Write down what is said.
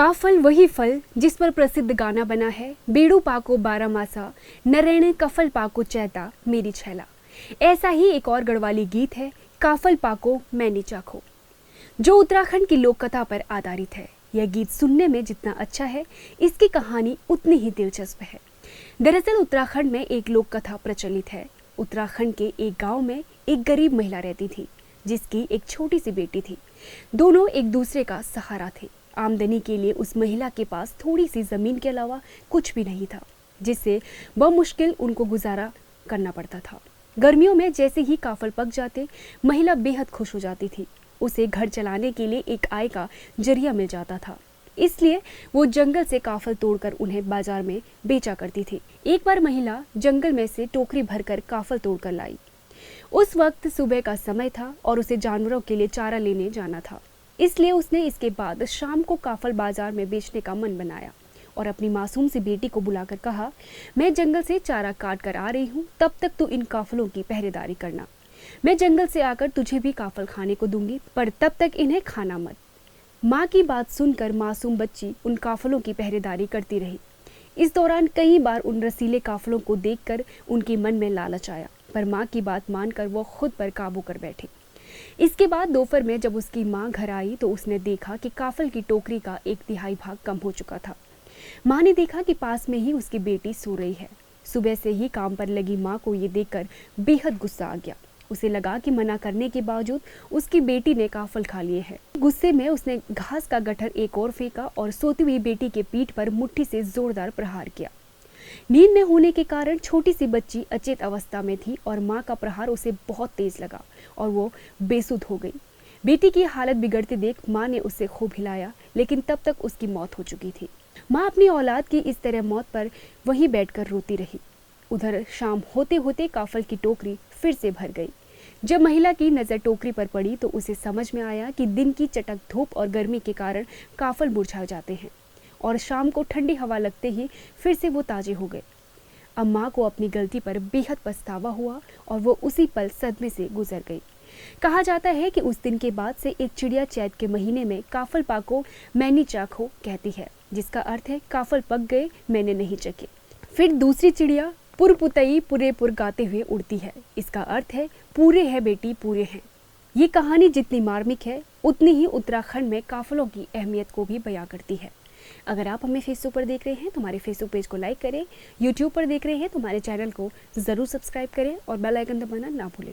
काफल वही फल जिस पर प्रसिद्ध गाना बना है, बेड़ू पाको 12 मासा नरेण कफल पाको चैता मेरी छैला। ऐसा ही एक और गढ़वाली गीत है, काफल पाको मैंने चाखो, जो उत्तराखंड की लोक कथा पर आधारित है। यह गीत सुनने में जितना अच्छा है, इसकी कहानी उतनी ही दिलचस्प है। दरअसल उत्तराखंड में एक लोक कथा प्रचलित है। उत्तराखंड के एक गांव में एक गरीब महिला रहती थी, जिसकी एक छोटी सी बेटी थी। दोनों एक दूसरे का सहारा थे। आमदनी के लिए उस महिला के पास थोड़ी सी जमीन के अलावा कुछ भी नहीं था, जिससे बमुश्किल उनको गुजारा करना पड़ता था। गर्मियों में जैसे ही काफल पक जाते, महिला बेहद खुश हो जाती थी। उसे घर चलाने के लिए एक आय का जरिया मिल जाता था, इसलिए वो जंगल से काफल तोड़कर उन्हें बाजार में बेचा करती थी। एक बार महिला जंगल में से टोकरी भरकर काफल तोड़कर लाई। उस वक्त सुबह का समय था और उसे जानवरों के लिए चारा लेने जाना था, इसलिए उसने इसके बाद शाम को काफल बाजार में बेचने का मन बनाया और अपनी मासूम सी बेटी को बुलाकर कहा, मैं जंगल से चारा काट कर आ रही हूँ, तब तक तू इन काफलों की पहरेदारी करना। मैं जंगल से आकर तुझे भी काफल खाने को दूंगी, पर तब तक इन्हें खाना मत। माँ की बात सुनकर मासूम बच्ची उन काफलों की पहरेदारी करती रही। इस दौरान कई बार उन रसीले काफलों को देखकर उनके मन में लालच आया, पर माँ की बात मानकर वो खुद पर काबू कर बैठी। इसके बाद दोपहर में जब उसकी माँ घर आई तो उसने देखा कि काफल की टोकरी का 1/3 भाग कम हो चुका था। माँ ने देखा कि पास में ही उसकी बेटी सो रही है। सुबह से ही काम पर लगी माँ को ये देखकर बेहद गुस्सा आ गया। उसे लगा कि मना करने के बावजूद उसकी बेटी ने काफल खा लिए हैं। गुस्से में उसने घास का गट्ठर एक और फेंका और सोती हुई बेटी के पीठ पर मुट्ठी से जोरदार प्रहार किया। नींद में होने के कारण छोटी सी बच्ची अचेत अवस्था में थी और माँ का प्रहार उसे बहुत तेज लगा और वो बेसुध हो गई। बेटी की हालत बिगड़ते देख माँ ने उसे खूब हिलाया, लेकिन तब तक उसकी मौत हो चुकी थी। माँ अपनी औलाद की इस तरह मौत पर वहीं बैठकर रोती रही। उधर शाम होते होते काफल की टोकरी फिर से भर गई। जब महिला की नज़र टोकरी पर पड़ी तो उसे समझ में आया कि दिन की चटक धूप और गर्मी के कारण काफल मुरझा जाते हैं और शाम को ठंडी हवा लगते ही फिर से वो ताजे हो गए। अब माँ को अपनी गलती पर बेहद पछतावा हुआ और वो उसी पल सदमे से गुजर गई। कहा जाता है कि उस दिन के बाद से एक चिड़िया चैत के महीने में काफल पाको मैंने चाखो कहती है, जिसका अर्थ है काफल पक गए मैंने नहीं चखे। फिर दूसरी चिड़िया पुरपुतई पूरे पुर गाते हुए उड़ती है। इसका अर्थ है पूरे है बेटी पूरे हैं। ये कहानी जितनी मार्मिक है, उतनी ही उत्तराखंड में काफलों की अहमियत को भी बयां करती है। अगर आप हमें फेसबुक पर देख रहे हैं तो हमारे फेसबुक पेज को लाइक करें, यूट्यूब पर देख रहे हैं तो हमारे चैनल को ज़रूर सब्सक्राइब करें और बेल आइकन दबाना ना भूलें।